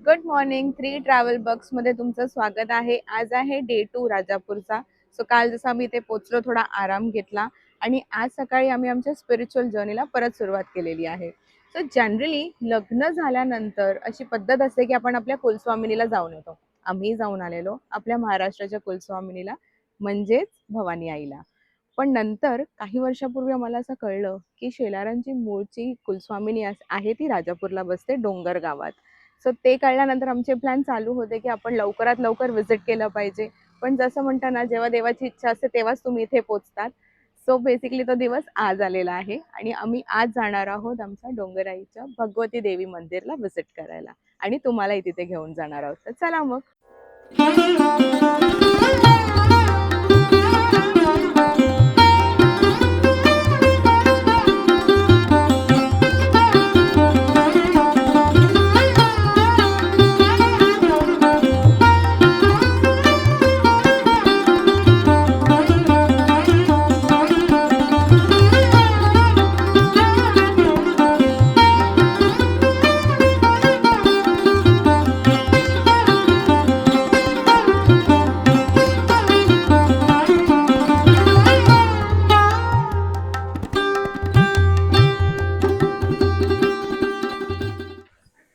Good morning. 3 travel बक्स मध्ये तुमचं स्वागत आहे. आज आहे डे 2 राजापूरचा. सो काल जसं आम्ही इथे पोहोचलो, थोडा आराम घेतला आणि आज सकाळी आम्ही आमच्या स्पिरिच्युअल जर्नीला परत सुरुवात केलेली आहे. सो जनरली लग्न झाल्यानंतर अशी पद्धत असते की आपण आपल्या कुलस्वामिनीला जाऊन येतो. आम्ही जाऊन आलेलो आपल्या महाराष्ट्राच्या कुलस्वामिनीला, म्हणजेच भवानी आईला. पण नंतर काही वर्षापूर्वी आम्हाला असं कळलं की शेलारांची मूळची कुलस्वामिनी आहे ती राजापूरला बसते, डोंगर गावात. सो ते कळल्यानंतर आमचे प्लॅन चालू होते की आपण लवकरात लवकर व्हिजिट केलं पाहिजे. पण जसं म्हणता ना, जेव्हा देवाची इच्छा असते तेव्हाच तुम्ही इथे पोहोचतात. सो बेसिकली तो दिवस आज आलेला आहे आणि आम्ही आज जाणार आहोत आमच्या डोंगराईच्या भगवती देवी मंदिरला व्हिजिट करायला आणि तुम्हालाही तिथे घेऊन जाणार आहोत. तर चला मग.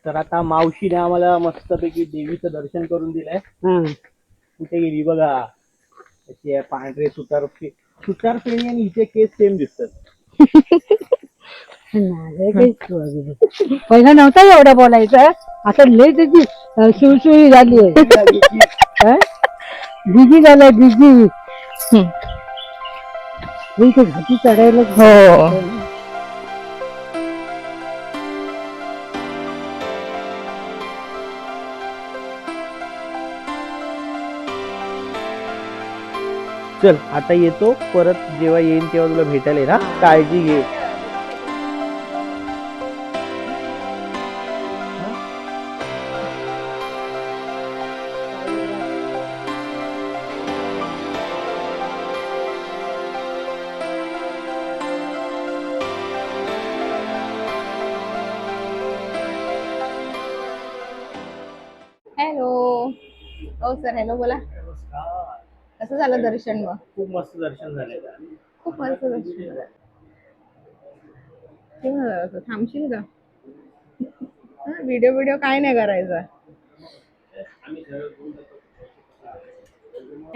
तर आता मावशीने आम्हाला मस्तपैकी देवीचं दर्शन करून दिलंय. कुठे गेली बघा, अशी आहे पांढरे सुतार फेणी आणि हिचे केस सेम दिसतात. पहिला नव्हता एवढं बोलायचं, आता लय त्याची सुळसुळी झाली आहे. बिजी झालाय बिजी. घाटी चढायला हो. चल आता येतो, परत जेव्हा येईन तेव्हा तुला भेटायला येईल. हा, काळजी घे. हॅलो. हो सर, हॅलो बोला. कसं झालं दर्शन मग? खूप मस्त दर्शन झालंय. खूप मस्त दर्शन झालं. केव्हा जायचं? थांबशील का? व्हिडिओ काय नाही करायचा.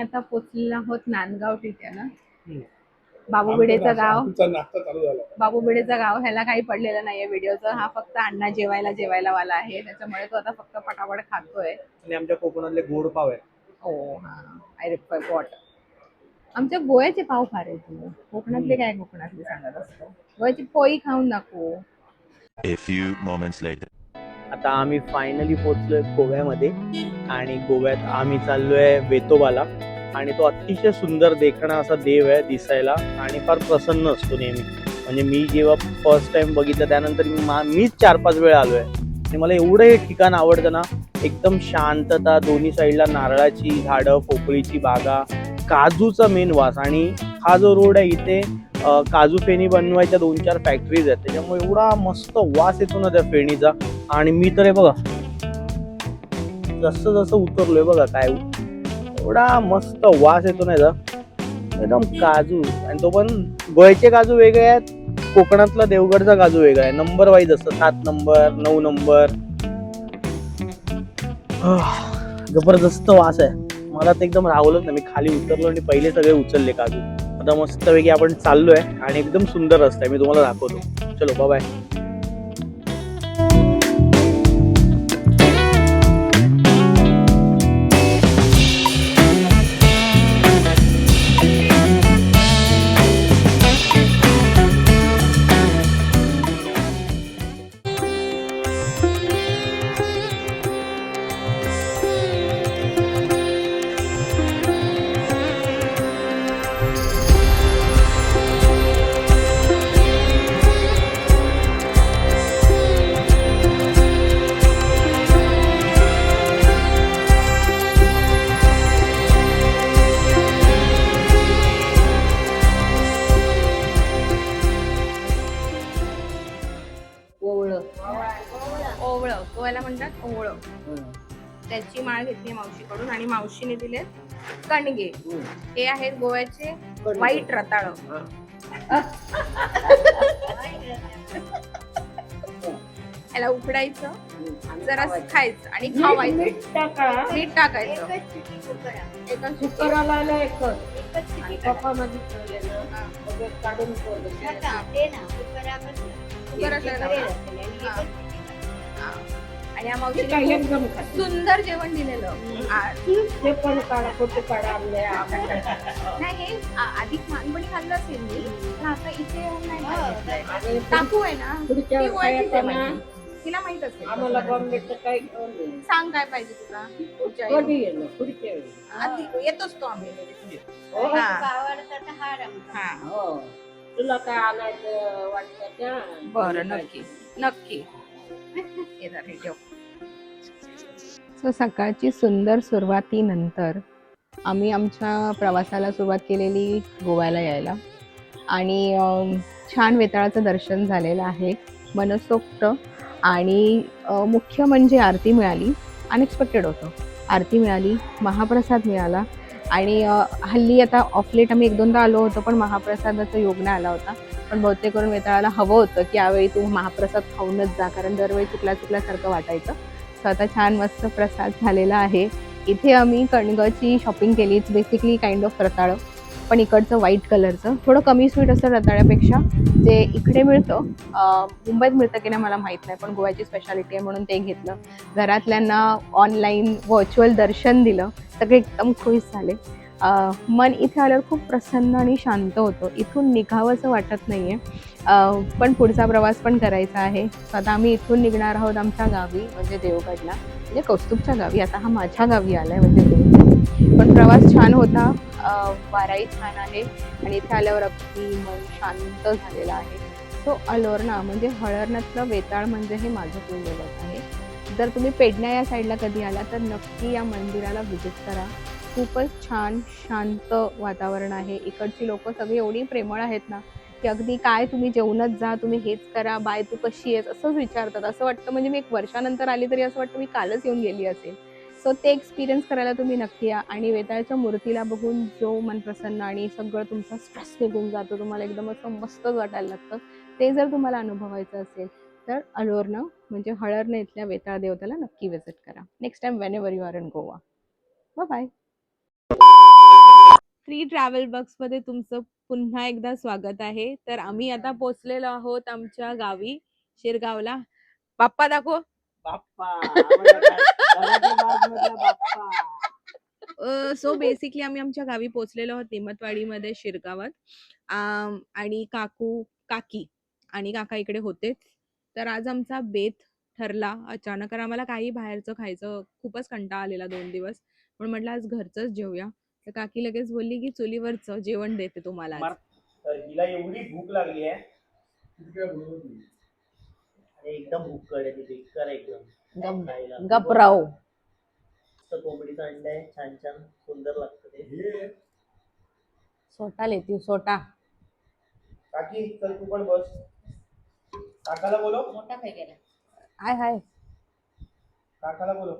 आता पोचलेलो आहोत नांदगाव ठिकाण. बाबूबिडेचं गाव. बाबूबिडेचं गाव ह्याला काही पडलेलं नाहीये व्हिडिओचं. हा फक्त अण्णा जेवायला वाला आहे, त्याच्यामुळे तो आता फक्त पटापट खातोय. आणि आमच्या कोकणातले गोड पाव आहे. ओ हा, आय रिफॉट. आमच्या गोव्याचे पाव फार आहेत. कोकणातले काय कोकणातले सांगत असतो. गोव्याची पोळी खाऊन दाखवू. A few moments later. आता आम्ही फायनली पोहोचलोय गोव्यामध्ये आणि गोव्यात आम्ही चाललोय वेतोबाला. आणि तो अतिशय सुंदर देखणा असा देव आहे दिसायला आणि फार प्रसन्न असतो नेहमी. म्हणजे मी जेव्हा फर्स्ट टाइम बघितलं त्यानंतर मीच 4-5 वेळा आलोय आणि मला एवढं हे ठिकाण आवडतं ना. एकदम शांतता, दोन्ही साईडला नारळाची झाडं, पोपळीची बागा, काजूचा मेन वास. आणि हा जो रोड आहे इथे काजू फेणी बनवायच्या 2-4 फॅक्टरीज आहेत, त्याच्यामुळे एवढा मस्त वास येतो ना त्या फेणीचा. आणि मी तर हे बघा जसं जसं उतरलोय बघा काय एवढा मस्त वास येतो ना याचा. एकदम काजू, आणि तो पण गोव्याचे काजू वेगळे आहेत, कोकणातला देवगडचा काजू वेगळा आहे. नंबर वाईज असतं, 7 नंबर 9 नंबर. जबरदस्त वास आहे. मला तर एकदम राहवलंच ना. मी खाली उतरलो आणि पहिले सगळे उचलले काजू. आता मस्तपैकी आपण चाललोय आणि एकदम सुंदर रस्ता आहे, मी तुम्हाला दाखवतो. चलो बाय. ओळ त्याची माळ घेतली मावशीकडून आणि मावशीने दिले कणगे. हे आहेत गोव्याचे वाईट रताळ. याला उकडायचं, जरा खायचं आणि खावायचं. मीठ टाकायचं. एकच कुकराला एकच आणि कपामध्ये ठेवले ना मग काढून आणि या मावशीने एकदम सुंदर जेवण दिलेलं. ते पण काढा फोटो काढा आपल्या नाही हे आधी लहानपणी खाल्लं असेल मी, पण आता इथे येऊन नाही खाल्लं. काकू आहे ना पुढच्या ती ओळखीच आहे वेळेस माझी. तिला माहित असेल. आम्हाला बॉम्बेचं काही घेऊन ये. सांग काय पाहिजे तुला पुढच्या कधी येणं पुढच्या वेळी आधी येतोच तो आम्ही. हो हा. हा. हो तुला काय आणायचं वाटतं त्या बरं नक्की नक्की. सो सकाळची सुंदर सुरुवातीनंतर आम्ही आमच्या प्रवासाला सुरुवात केलेली गोव्याला यायला. आणि छान वेताळाचं दर्शन झालेलं आहे, मनसोक्त. आणि मुख्य म्हणजे आरती मिळाली. अनएक्सपेक्टेड होतं. आरती मिळाली, महाप्रसाद मिळाला. आणि हल्ली आता ऑफलेट आम्ही 1-2दा आलो होतो, पण महाप्रसादाचा योग नाही आला होता. पण बहुतेक करून वेताळाला हवं होतं की यावेळी तू महाप्रसाद खाऊनच जा, कारण दरवेळी चुकल्यासारखं वाटायचं. सो आता छान मस्त प्रसाद झालेला आहे. इथे आम्ही कणगाची शॉपिंग केली. इट्स बेसिकली काइंड ऑफ रताळं, पण इकडचं व्हाईट कलरचं थोडं कमी स्वीट असतं रताळ्यापेक्षा. जे इकडे मिळतं, मुंबईत मिळतं की नाही मला माहीत नाही, पण गोव्याची स्पेशालिटी आहे म्हणून ते घेतलं. घरातल्यांना ऑनलाईन व्हर्च्युअल दर्शन दिलं. सगळे एकदम खुश झाले. मन इथे आल्यावर खूप प्रसन्न आणि शांत होतं. इथून निघावं असं वाटत नाही आहे, पण पुढचा प्रवास पण करायचा आहे. आता आम्ही इथून निघणार आहोत आमच्या गावी, म्हणजे देवगडला, म्हणजे कौस्तुभच्या गावी. आता हा माझ्या गावी आला आहे, म्हणजे देवगड. पण प्रवास छान होता, वाराही छान आहे आणि इथे आल्यावर अगदी मन शांत झालेलं आहे. सो अलोर्ना म्हणजे हळर्णातलं वेताळ म्हणजे हे माझं कुलदैवत आहे. जर तुम्ही पेडण्या या साईडला कधी आला तर नक्की या मंदिराला व्हिजिट करा. खूपच छान शांत वातावरण आहे. इकडची लोक सगळी एवढी प्रेमळ आहेत ना, की अगदी काय तुम्ही जेवणच जा, तुम्ही हेच करा, बाय तू कशी आहेस असंच विचारतात. असं वाटतं म्हणजे मी 1 वर्षानंतर आली तरी असं वाटतं मी कालच येऊन गेली असेल. सो ते एक्सपिरियन्स करायला तुम्ही नक्की या. आणि वेताळच्या मूर्तीला बघून जो मन प्रसन्न आणि सगळं तुमचा स्ट्रेस निघून जातो, तुम्हाला एकदम असं मस्तच वाटायला लागतं, ते जर तुम्हाला अनुभवायचं असेल तर अलोर्ना म्हणजे हळर्णा इथल्या वेताळ देवताला नक्की व्हिजिट करा. Next time whenever you are in Goa. Bye. Free travel बक्समध्ये तुमचं पुन्हा एकदा स्वागत आहे. तर आम्ही आता पोहोचलेलो आहोत आमच्या गावी, शिरगावला. बाप्पा दाखव. सो बेसिकली आम्ही आमच्या गावी पोहोचलेलो आहोत, निमतवाडीमध्ये शिरगावात. आणि काकी आणि काका इकडे होतेच. तर आज आमचा बेत ठरला अचानक, कारण आम्हाला काही बाहेरचं खायचं खूपच कंटाळा आलेला 2 दिवस. पण म्हटलं आज घरचंच जेवूया. तर काकी लगेच बोलली की चुलीवरचं जेवण देते तुम्हाला आज. हिला एवढी भूक लागली आहे, एकदम भूक कळली बेकार एकदम. गपराव कोंबडीचं अंड आहे, छान छान सुंदर लागतं ते. सोटा लेती सोटा. काकी चल तू पण बस. काकाला बोलो. हाय काकाला बोलो.